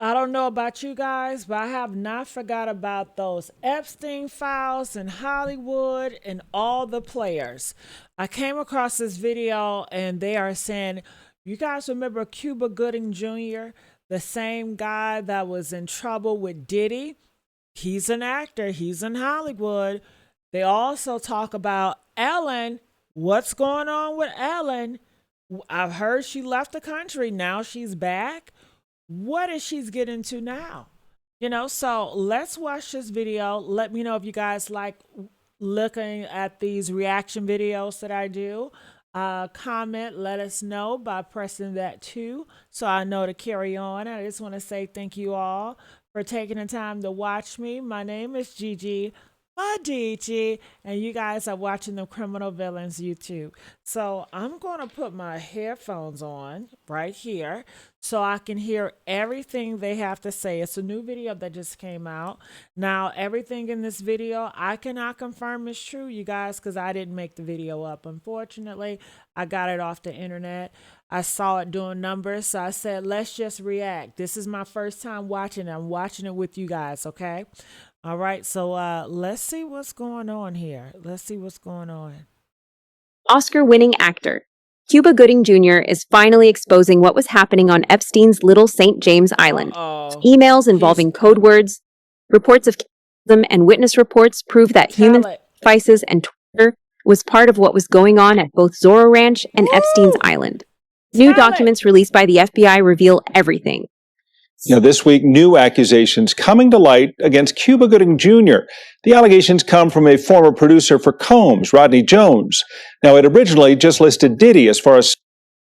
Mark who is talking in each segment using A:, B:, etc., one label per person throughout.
A: I don't know about you guys, but I have not forgot about those Epstein files in Hollywood and all the players. I came across this video and they are saying, you guys remember Cuba Gooding Jr., the same guy that was in trouble with Diddy? He's an actor, he's in Hollywood. They also talk about Ellen. What's going on with Ellen? I've heard she left the country. Now she's back. What is she's getting to now? So let's watch this video. Let me know if you guys like looking at these reaction videos that I do. Comment, let us know by pressing that too, so I know to carry on. I just want to say thank you all for taking the time to watch me. My name is Gigi Medici, and you guys are watching the Criminal Villains YouTube. So I'm going to put my headphones on right here so I can hear everything they have to say. It's a new video that just came out. Now, everything in this video, I cannot confirm is true, you guys, because I didn't make the video up. Unfortunately, I got it off the internet. I saw it doing numbers, so I said, let's just react. This is my first time watching it. I'm watching it with you guys, okay? All right, so let's see what's going on here. Let's see what's going on.
B: Oscar-winning actor Cuba Gooding Jr. is finally exposing what was happening on Epstein's Little St. James Island.
A: Uh-oh.
B: Emails involving code words, reports of cannibalism, and witness reports prove that human sacrifices and torture was part of what was going on at both Zorro Ranch and Epstein's Island. New documents released by the FBI reveal everything.
C: This week, new accusations coming to light against Cuba Gooding Jr. The allegations come from a former producer for Combs, Rodney Jones. Now, it originally just listed Diddy as far as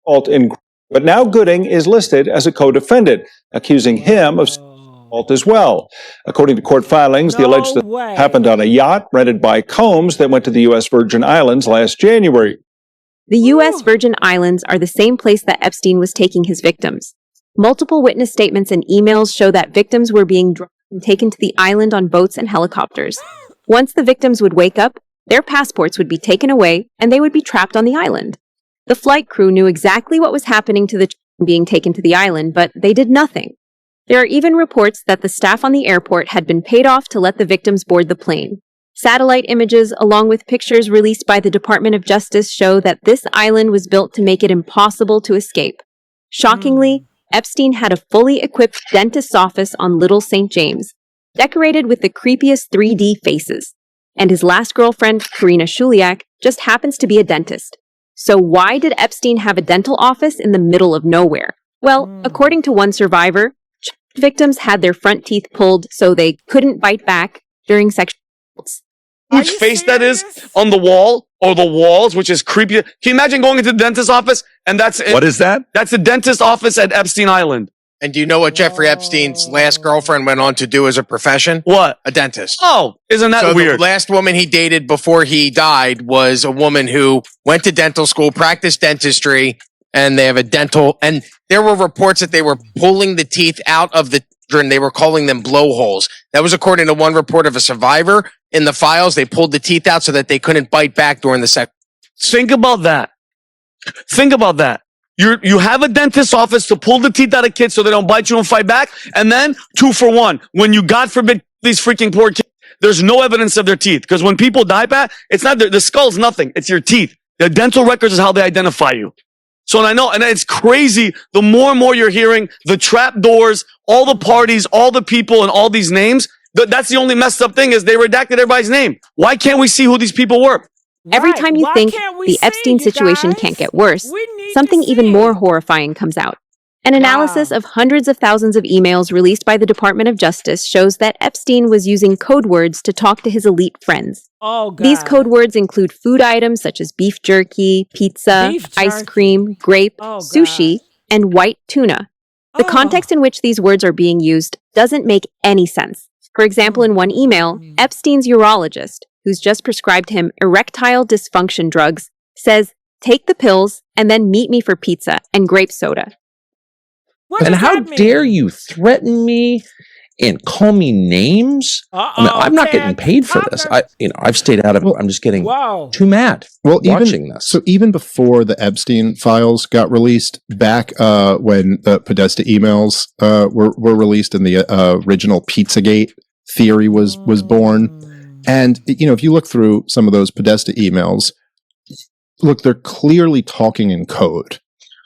C: fault in, but now Gooding is listed as a co-defendant, accusing him of fault as well. According to court filings, the alleged happened on a yacht rented by Combs that went to the U.S. Virgin Islands last January.
B: The U.S. Virgin Islands are the same place that Epstein was taking his victims. Multiple witness statements and emails show that victims were being dragged and taken to the island on boats and helicopters. Once the victims would wake up, their passports would be taken away and they would be trapped on the island. The flight crew knew exactly what was happening to the children being taken to the island, but they did nothing. There are even reports that the staff on the airport had been paid off to let the victims board the plane. Satellite images, along with pictures released by the Department of Justice, show that this island was built to make it impossible to escape. Shockingly, Epstein had a fully equipped dentist's office on Little St. James, decorated with the creepiest 3D faces. And his last girlfriend, Karina Shuliak, just happens to be a dentist. So why did Epstein have a dental office in the middle of nowhere? Well, according to one survivor, victims had their front teeth pulled so they couldn't bite back during sexual assaults.
D: Huge face that is on the wall or the walls, which is creepy. Can you imagine going into the dentist's office and that's it?
E: What is that?
D: That's the dentist's office at Epstein Island.
F: And do you know what Jeffrey Epstein's last girlfriend went on to do as a profession?
D: What?
F: A dentist.
D: Oh, isn't that
F: So
D: weird?
F: the last woman he dated before he died was a woman who went to dental school, practiced dentistry, and they have a dental. And there were reports that they were pulling the teeth out of the children. They were calling them blowholes. That was according to one report of a survivor. In the files, they pulled the teeth out so that they couldn't bite back during the sex.
D: Think about that. Think about that. You have a dentist's office to pull the teeth out of kids so they don't bite you and fight back. And then 2 for 1. When you, God forbid, these freaking poor kids, there's no evidence of their teeth. Because when people die, Pat, it's not the skull's nothing. It's your teeth. The dental records is how they identify you. So, and I know, and it's crazy. The more and more you're hearing the trap doors, all the parties, all the people, and all these names. That's the only messed up thing is they redacted everybody's name. Why can't we see who these people were?
B: Every time you think the Epstein situation can't get worse, something even more horrifying comes out. An analysis of hundreds of thousands of emails released by the Department of Justice shows that Epstein was using code words to talk to his elite friends.
A: Oh, God.
B: These code words include food items such as beef jerky, pizza, ice cream, grape, sushi, and white tuna. The context in which these words are being used doesn't make any sense. For example, in one email, Epstein's urologist, who's just prescribed him erectile dysfunction drugs, says, "Take the pills and then meet me for pizza and grape soda."
E: And how dare you threaten me and call me names. I mean, I'm not getting paid for this. I've stayed out of it. I'm just getting too mad watching this.
G: So even before the Epstein files got released, back when the Podesta emails were released and the original Pizzagate theory was born, and if you look through some of those Podesta emails, look, they're clearly talking in code.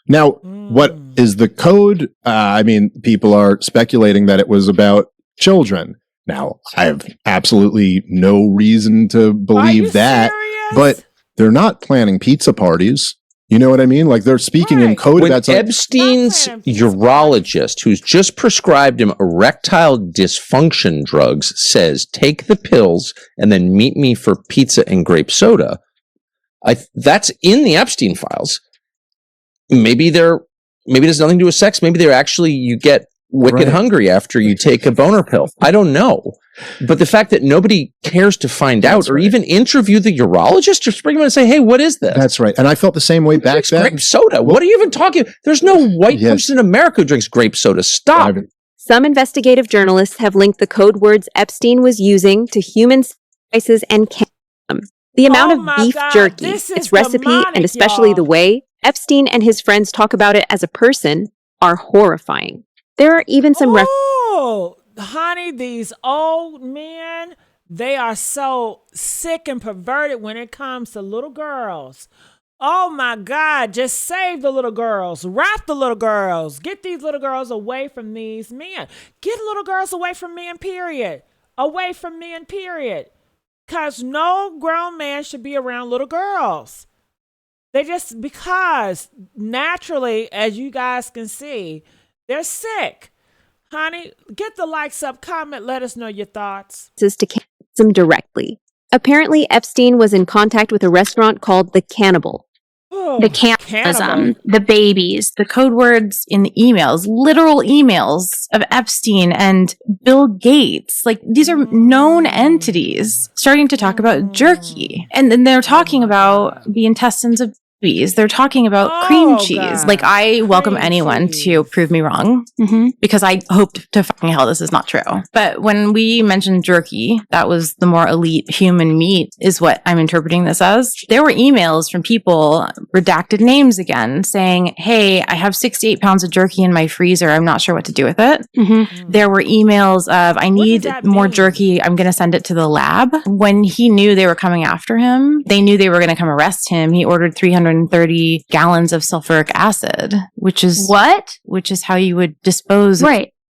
G: Now, what is the code? I mean, people are speculating that it was about children. Now, I have absolutely no reason to believe that, but they're not planning pizza parties. You know what I mean? Like, they're speaking in code
E: when
G: about something.
E: Epstein's urologist, who's just prescribed him erectile dysfunction drugs, says, take the pills and then meet me for pizza and grape soda. That's in the Epstein files. Maybe it has nothing to do with sex. Maybe you get wicked hungry after you take a boner pill. I don't know. But the fact that nobody cares to find out or even interview the urologist, just bring him in and say, hey, what is this?
G: That's right. And I felt the same way back then.
E: Grape soda. What are you even talking about? There's no white person in America who drinks grape soda. Stop.
B: Some investigative journalists have linked the code words Epstein was using to human sacrifices and cannibalism. The amount of beef jerky, its recipe, and especially the way Epstein and his friends talk about it as a person are horrifying. There are even some
A: honey, these old men, they are so sick and perverted when it comes to little girls. Oh my God, just save the little girls, wrap the little girls, get these little girls away from these men. Get little girls away from men, period. Away from men, period. Because no grown man should be around little girls. Because naturally, as you guys can see, they're sick. Honey, get the likes up, comment, let us know your thoughts.
B: To cannibalism directly. Apparently, Epstein was in contact with a restaurant called The Cannibal.
H: The cannibalism, the babies, the code words in the emails, literal emails of Epstein and Bill Gates. Like, these are known entities starting to talk about jerky. And then they're talking about the intestines of babies. They're talking about cream cheese.
A: God.
H: Like, I welcome anyone to prove me wrong because I hope to fucking hell this is not true. But when we mentioned jerky, that was the more elite human meat is what I'm interpreting this as. There were emails from people, redacted names again, saying, hey, I have 6 to 8 pounds of jerky in my freezer. I'm not sure what to do with it. There were emails of, I need more jerky. I'm going to send it to the lab. When he knew they were coming after him, they knew they were going to come arrest him. He ordered 330 gallons of sulfuric acid, which is how you would dispose of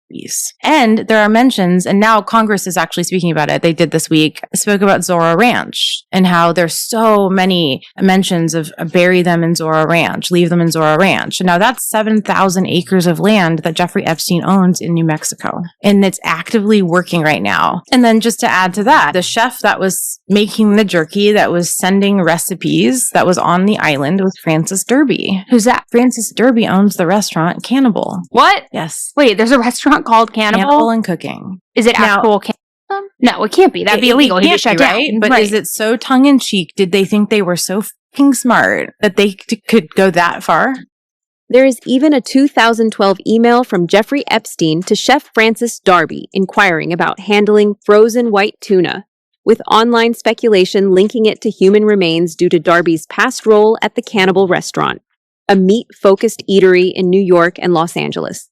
H: these. And there are mentions, and now Congress is actually speaking about it. They did this week, spoke about Zora Ranch and how there's so many mentions of bury them in Zora Ranch, leave them in Zora Ranch. And now that's 7,000 acres of land that Jeffrey Epstein owns in New Mexico. And it's actively working right now. And then just to add to that, the chef that was making the jerky, that was sending recipes, that was on the island was Francis Derby. Who's that? Francis Derby owns the restaurant Cannibal.
I: What?
H: Yes.
I: Wait, there's a restaurant called Cannibal?
H: Cannibal and Cooking.
I: Is it actual cannibalism? No, it can't be. That'd be illegal. He just shut down.
H: Right? But is it so tongue-in-cheek? Did they think they were so fucking smart that they could go that far?
B: There is even a 2012 email from Jeffrey Epstein to Chef Francis Darby inquiring about handling frozen white tuna, with online speculation linking it to human remains due to Darby's past role at the Cannibal Restaurant, a meat-focused eatery in New York and Los Angeles.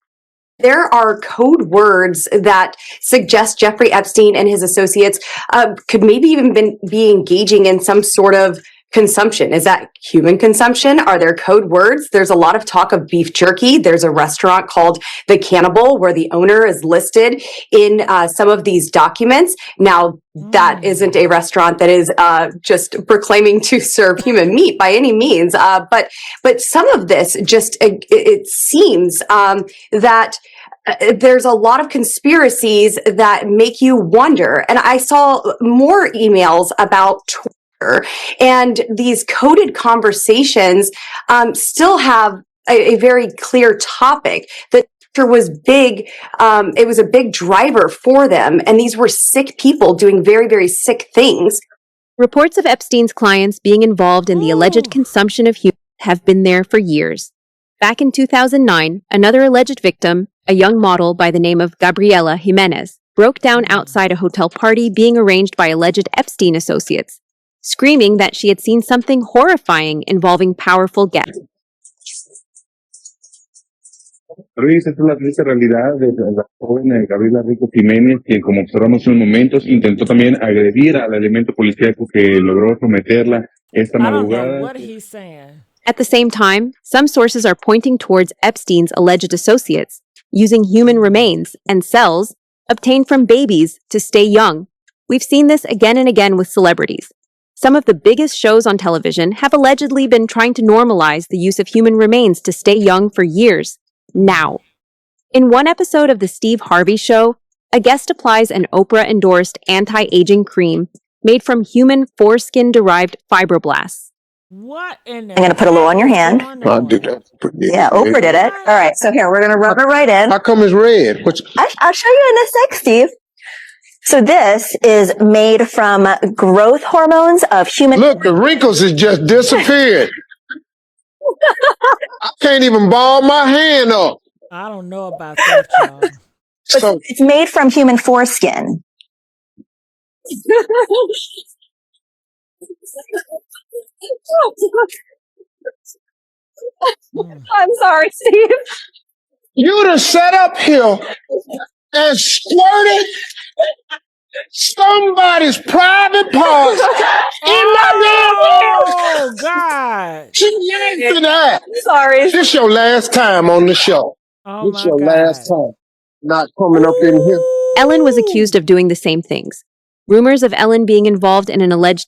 J: There are code words that suggest Jeffrey Epstein and his associates could maybe even be engaging in some sort of consumption. Is that human consumption? Are there code words? There's a lot of talk of beef jerky. There's a restaurant called The Cannibal where the owner is listed in some of these documents. Now, that isn't a restaurant that is just proclaiming to serve human meat by any means. But some of this just, it seems that there's a lot of conspiracies that make you wonder. And I saw more emails about Twitter, and these coded conversations still have a very clear topic that was big. It was a big driver for them. And these were sick people doing very, very sick things.
B: Reports of Epstein's clients being involved in the alleged consumption of humans have been there for years. Back in 2009, another alleged victim, a young model by the name of Gabriela Jimenez, broke down outside a hotel party being arranged by alleged Epstein associates, screaming that she had seen something horrifying involving powerful guests.
K: Esta es la triste realidad de la joven Gabriela Rico Jiménez, quien, como observamos en unos momentos, intentó también agredir al elemento policíaco que logró someterla esta
A: I don't know
K: madrugada.
A: what he's saying.
B: At the same time, some sources are pointing towards Epstein's alleged associates using human remains and cells obtained from babies to stay young. We've seen this again and again with celebrities. Some of the biggest shows on television have allegedly been trying to normalize the use of human remains to stay young for years. Now, in one episode of The Steve Harvey Show, a guest applies an Oprah-endorsed anti-aging cream made from human foreskin-derived fibroblasts.
A: What in the
L: I'm going to put a little on your hand.
K: I'll do that.
L: Yeah, Oprah did it. All right, so here, we're going to rub it right in.
K: How come it's red?
L: I'll show you in a sec, Steve. So this is made from growth hormones of human...
K: Look, the wrinkles has just disappeared. I can't even ball my hand up.
A: I don't know about that, y'all.
L: It's made from human foreskin. I'm sorry, Steve.
K: You'd have sat up here and squirted somebody's private parts in my damn ears.
A: Oh, God.
L: Sorry.
K: This your last time on the show.
A: Oh,
K: This
A: my
K: your
A: God.
K: last time. Not coming up in here.
B: Ellen was accused of doing the same things. Rumors of Ellen being involved in an alleged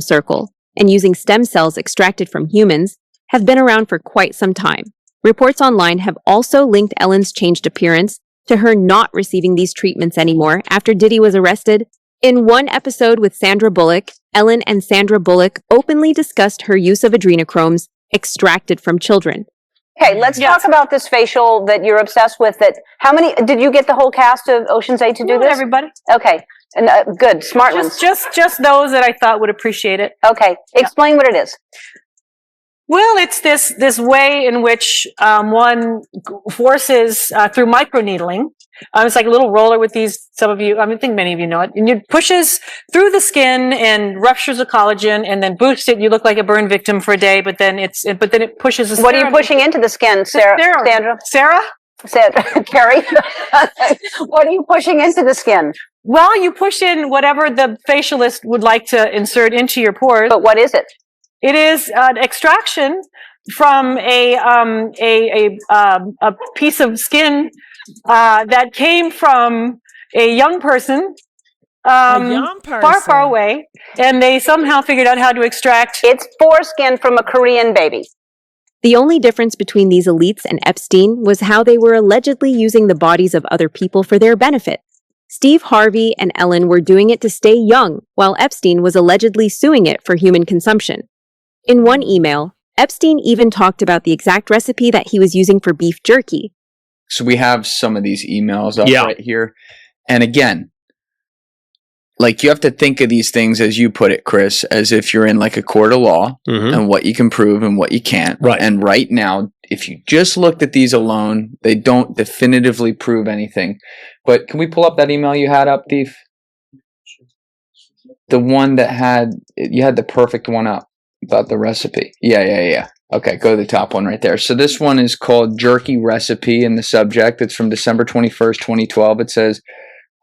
B: circle and using stem cells extracted from humans have been around for quite some time. Reports online have also linked Ellen's changed appearance to her not receiving these treatments anymore after Diddy was arrested. In one episode with Sandra Bullock, Ellen and Sandra Bullock openly discussed her use of adrenochromes extracted from children.
M: Okay, let's talk about this facial that you're obsessed with. How many, did you get the whole cast of Ocean's 8 to do this?
N: Everybody.
M: Okay, and good, smart ones.
N: Just those that I thought would appreciate it.
M: Okay, explain what it is.
N: Well, it's this way in which one forces through microneedling. It's like a little roller with these. Some of you, I think many of you know it. And it pushes through the skin and ruptures the collagen, and then boosts it. You look like a burn victim for a day, but then it pushes. The
M: What are you pushing into the skin, Sandra?
N: Sarah?
M: Carrie? What are you pushing into the skin?
N: Well, you push in whatever the facialist would like to insert into your pores.
M: But what is it?
N: It is an extraction from a piece of skin that came from a young person, far away, and they somehow figured out how to extract.
M: It's foreskin from a Korean baby.
B: The only difference between these elites and Epstein was how they were allegedly using the bodies of other people for their benefit. Steve Harvey and Ellen were doing it to stay young, while Epstein was allegedly suing it for human consumption. In one email, Epstein even talked about the exact recipe that he was using for beef jerky.
O: So we have some of these emails up right here. And again, like you have to think of these things, as you put it, Chris, as if you're in like a court of law and what you can prove and what you can't.
E: Right.
O: And right now, if you just looked at these alone, they don't definitively prove anything. But can we pull up that email you had up, Thief? The one that you had the perfect one up about the recipe. Yeah. Okay, go to the top one right there. So this one is called Jerky Recipe in the subject. It's from December 21st, 2012. It says,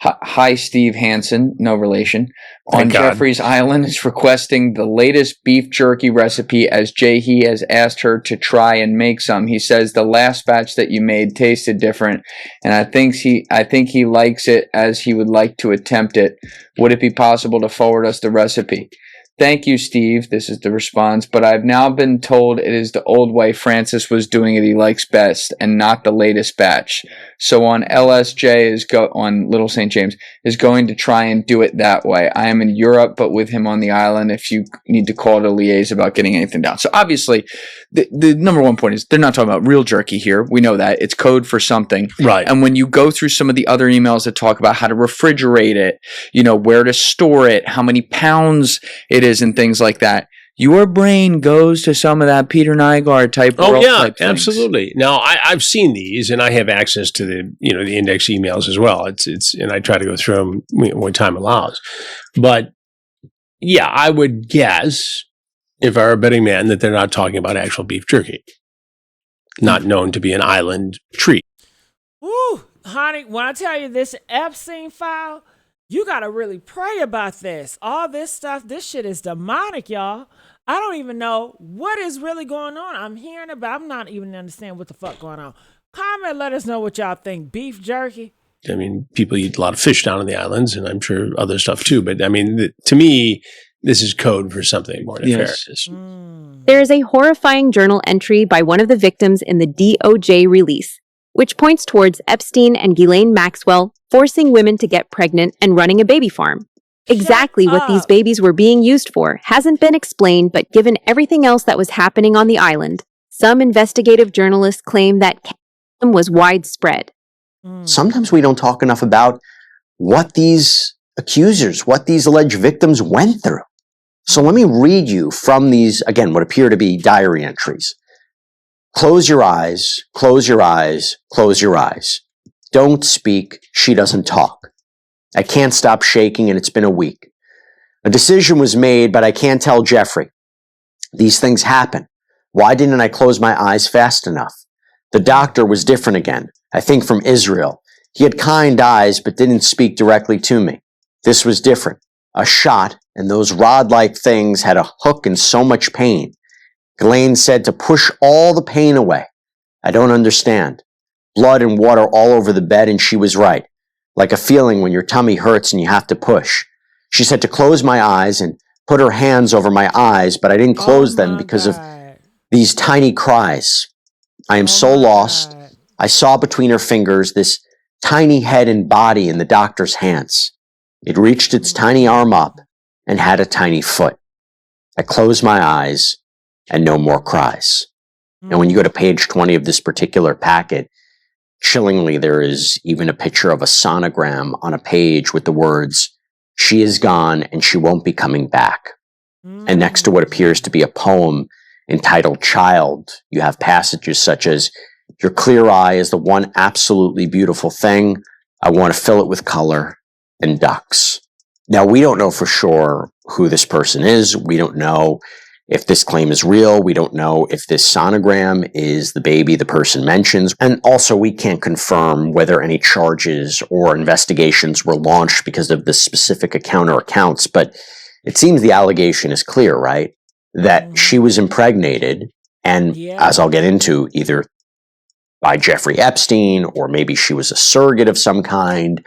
O: "Hi, Steve Hansen, no relation. On Jeffrey's Island is requesting the latest beef jerky recipe as Jay-He has asked her to try and make some. He says the last batch that you made tasted different, and I think he likes it as he would like to attempt it. Would it be possible to forward us the recipe? Thank you, Steve." This is the response. "But I've now been told it is the old way Francis was doing it he likes best and not the latest batch. So on LSJ on Little St. James is going to try and do it that way. I am in Europe, but with him on the island if you need to call to liaise about getting anything down." So obviously the number one point is they're not talking about real jerky here. We know that. It's code for something.
E: Right.
O: And when you go through some of the other emails that talk about how to refrigerate it, where to store it, how many pounds it is and things like that, your brain goes to some of that Peter Nygaard type.
P: Oh
O: world
P: yeah,
O: type things.
P: absolutely. Now I've seen these, and I have access to the index emails as well. It's and I try to go through them when time allows. But yeah, I would guess, if I were a betting man, that they're not talking about actual beef jerky, not known to be an island treat.
A: Woo, honey, when I tell you this Epstein file, you got to really pray about this. All this stuff, this shit is demonic, y'all. I don't even know what is really going on. I'm hearing it, but I'm not even understanding what the fuck going on. Comment, let us know what y'all think. Beef jerky?
P: I mean, people eat a lot of fish down on the islands, and I'm sure other stuff too. But I mean, to me, this is code for something more nefarious.
B: There is a horrifying journal entry by one of the victims in the DOJ release, which points towards Epstein and Ghislaine Maxwell forcing women to get pregnant and running a baby farm. Exactly what these babies were being used for hasn't been explained, but given everything else that was happening on the island, some investigative journalists claim that cannibalism was widespread.
Q: Sometimes we don't talk enough about what these accusers, what these alleged victims went through. So let me read you from these, again, what appear to be diary entries. Close your eyes, close your eyes, close your eyes. Don't speak, she doesn't talk. I can't stop shaking and it's been a week. A decision was made, but I can't tell Jeffrey. These things happen. Why didn't I close my eyes fast enough? The doctor was different again, I think from Israel. He had kind eyes, but didn't speak directly to me. This was different. A shot, and those rod-like things had a hook and so much pain. Ghislaine said to push all the pain away. I don't understand. Blood and water all over the bed, and she was right. Like a feeling when your tummy hurts and you have to push. She said to close my eyes and put her hands over my eyes, but I didn't close them because of these tiny cries. I am so lost. I saw between her fingers this tiny head and body in the doctor's hands. It reached its tiny arm up and had a tiny foot. I closed my eyes and no more cries. And when you go to page 20 of this particular packet, chillingly, there is even a picture of a sonogram on a page with the words, "She is gone and she won't be coming back." And next to what appears to be a poem entitled Child, you have passages such as, "Your clear eye is the one absolutely beautiful thing. I want to fill it with color and ducks." Now, we don't know for sure who this person is. We don't know if this claim is real. We don't know if this sonogram is the baby the person mentions. And also, we can't confirm whether any charges or investigations were launched because of this specific account or accounts. But it seems the allegation is clear, right? That she was impregnated, and as I'll get into, either by Jeffrey Epstein, or maybe she was a surrogate of some kind,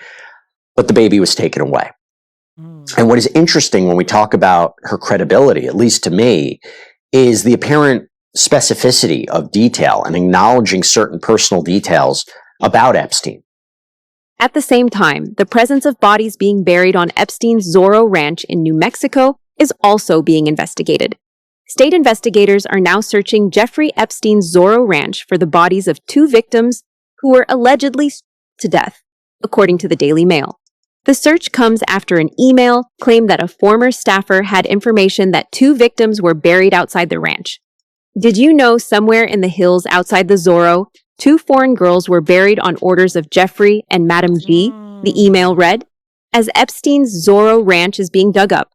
Q: but the baby was taken away. And what is interesting when we talk about her credibility, at least to me, is the apparent specificity of detail and acknowledging certain personal details about Epstein.
B: At the same time, the presence of bodies being buried on Epstein's Zorro Ranch in New Mexico is also being investigated. State investigators are now searching Jeffrey Epstein's Zorro Ranch for the bodies of 2 victims who were allegedly strangled to death, according to the Daily Mail. The search comes after an email claimed that a former staffer had information that 2 victims were buried outside the ranch. Did you know somewhere in the hills outside the Zorro, 2 foreign girls were buried on orders of Jeffrey and Madam G? The email read. As Epstein's Zorro Ranch is being dug up,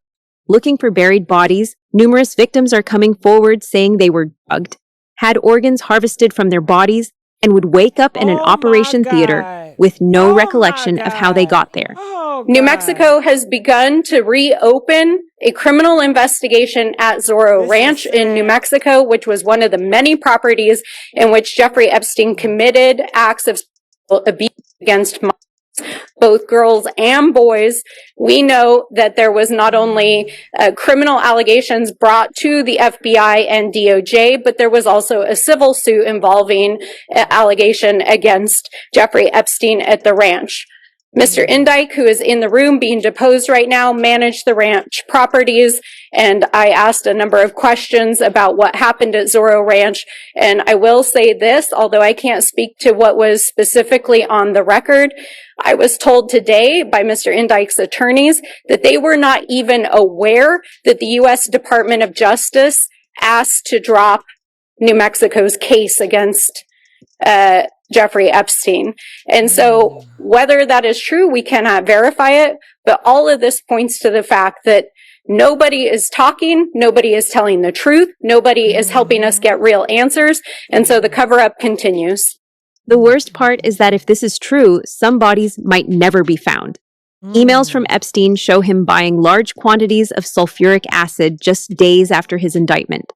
B: looking for buried bodies, numerous victims are coming forward saying they were drugged, had organs harvested from their bodies, and would wake up in an operation theater with no recollection of how they got there.
R: New Mexico has begun to reopen a criminal investigation at Zorro Ranch in New Mexico, which was one of the many properties in which Jeffrey Epstein committed acts of abuse against minors, both girls and boys. We know that there was not only criminal allegations brought to the FBI and DOJ, but there was also a civil suit involving allegation against Jeffrey Epstein at the ranch. Mr. Indike, who is in the room being deposed right now, managed the ranch properties. And I asked a number of questions about what happened at Zorro Ranch. And I will say this, although I can't speak to what was specifically on the record, I was told today by Mr. Indike's attorneys that they were not even aware that the U.S. Department of Justice asked to drop New Mexico's case against Jeffrey Epstein. And so whether that is true, we cannot verify it, but all of this points to the fact that nobody is talking, nobody is telling the truth, nobody is helping us get real answers, and so the cover-up continues.
B: The worst part is that if this is true, some bodies might never be found. Emails from Epstein show him buying large quantities of sulfuric acid just days after his indictment.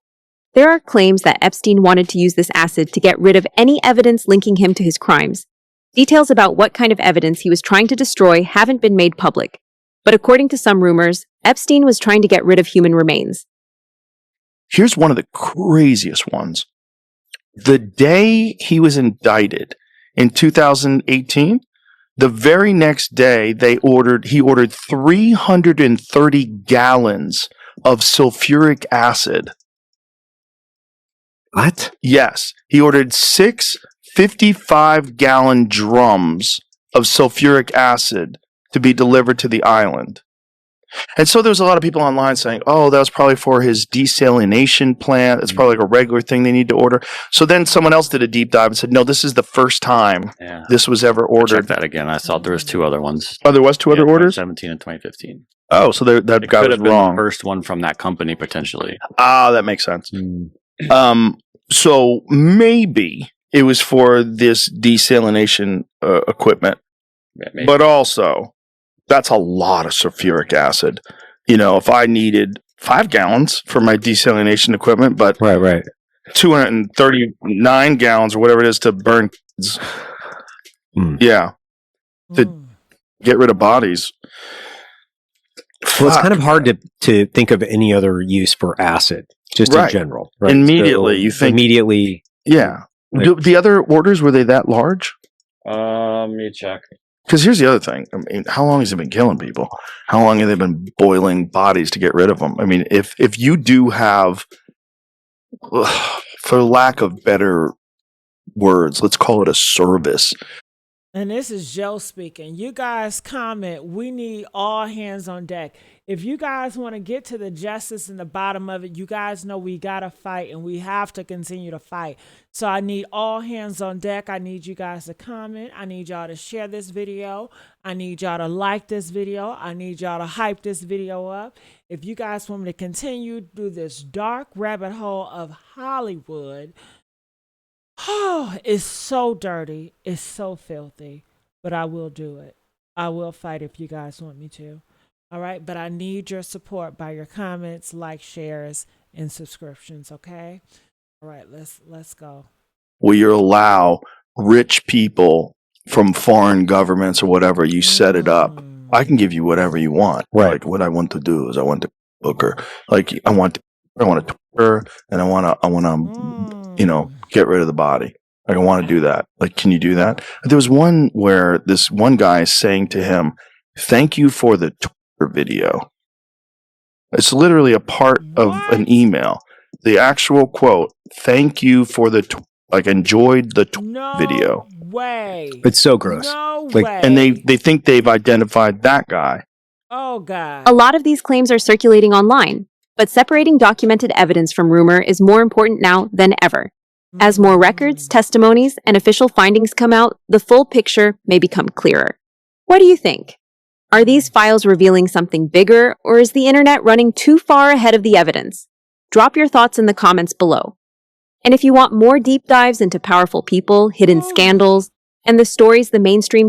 B: There are claims that Epstein wanted to use this acid to get rid of any evidence linking him to his crimes. Details about what kind of evidence he was trying to destroy haven't been made public. But according to some rumors, Epstein was trying to get rid of human remains.
S: Here's one of the craziest ones. The day he was indicted in 2018, the very next day he ordered 330 gallons of sulfuric acid.
T: What?
S: Yes. He ordered 6 55-gallon drums of sulfuric acid to be delivered to the island. And so there was a lot of people online saying, oh, that was probably for his desalination plant. It's probably like a regular thing they need to order. So then someone else did a deep dive and said, no, this is the first time this was ever ordered.
T: Check that again. I saw there was 2 other ones.
S: Oh, there was 2 other orders?
T: 2017 and 2015.
S: Oh, so that guy
T: could
S: was
T: have been
S: wrong.
T: the first one from that company, potentially.
S: Ah, that makes sense. So maybe it was for this desalination equipment, but also that's a lot of sulfuric acid. You know, if I needed 5 gallons for my desalination equipment, but 239 gallons or whatever it is to burn kids. Yeah. To get rid of bodies.
T: Well, it's kind of hard to think of any other use for acid, just in general. Right?
S: Immediately,
T: So
S: you think.
T: Immediately.
S: Yeah.
T: Like,
S: The other orders, were they that large?
T: let me check.
S: Because here's the other thing. I mean, how long has he been killing people? How long have they been boiling bodies to get rid of them? I mean, if you do have, for lack of better words, let's call it a service.
A: And this is Joe speaking. You guys comment. We need all hands on deck. If you guys want to get to the justice in the bottom of it, you guys know we got to fight and we have to continue to fight. So I need all hands on deck. I need you guys to comment. I need y'all to share this video. I need y'all to like this video. I need y'all to hype this video up. If you guys want me to continue through this dark rabbit hole of Hollywood, oh, it's so dirty. It's so filthy, but I will do it. I will fight if you guys want me to. All right. But I need your support by your comments, likes, shares, and subscriptions. Okay. All right. Let's go.
S: Will you allow rich people from foreign governments or whatever, you set it up? I can give you whatever you want. Right. Like what I want to do is I want to book her. Like I want to Twitter and I want to, get rid of the body. Like I want to do that. Like, can you do that? There was one where this one guy is saying to him, thank you for the Twitter video. It's literally a part of an email. The actual quote, thank you for the, enjoyed the video.
A: Way.
T: It's so gross.
A: No way.
S: And they think they've identified that guy.
A: Oh, God.
B: A lot of these claims are circulating online, but separating documented evidence from rumor is more important now than ever. As more records, testimonies, and official findings come out, the full picture may become clearer. What do you think? Are these files revealing something bigger, or is the internet running too far ahead of the evidence? Drop your thoughts in the comments below. And if you want more deep dives into powerful people, hidden scandals, and the stories the mainstream